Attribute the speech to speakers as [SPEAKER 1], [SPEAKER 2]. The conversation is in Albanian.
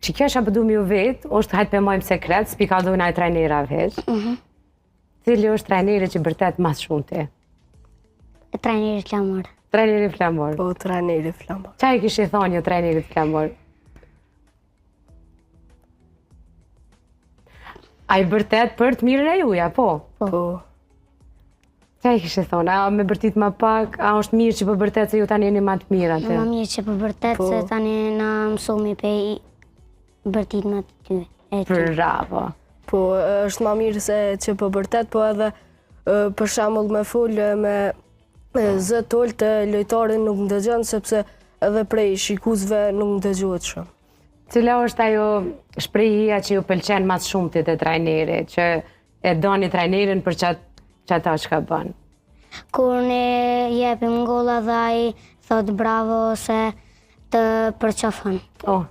[SPEAKER 1] që kjo që përdum ju vetë, është hajtë pëmojmë sekret, s'pi ka dojnë ajë trajnera veç. Cili është trajneri që bërtet mas shumë ti?
[SPEAKER 2] Trajneri Flamor.
[SPEAKER 1] Trajneri Flamor.
[SPEAKER 3] Po, trajneri Flamor.
[SPEAKER 1] Qa i kishë thonë jo trajnerit Flamor? A i bërtet për të mirën e juja, po?
[SPEAKER 3] Po.
[SPEAKER 1] Qa i kishë thonë? A me bërtit ma pak, a është mirë që për bërtet se ju tani jeni ma të mirë atë?
[SPEAKER 2] Ma mirë që për bërtet se tani na mësomi pe i bërtit më të ty.
[SPEAKER 1] Bravo.
[SPEAKER 3] Po, është ma mirë se që për bërtet, po edhe për shembull me full me zë tol të lojtarin nuk më dëgjon, sepse edhe prej shikuesve nuk më dëgjohet shumë.
[SPEAKER 1] Cila është ajo shprehja që ju pëlqen mas shumë të trajneri, që e doni trajnerin për që ata që ka bën?
[SPEAKER 2] Kur ne jepim golla dhe ai thot bravo ose të përqafon.
[SPEAKER 1] Oh,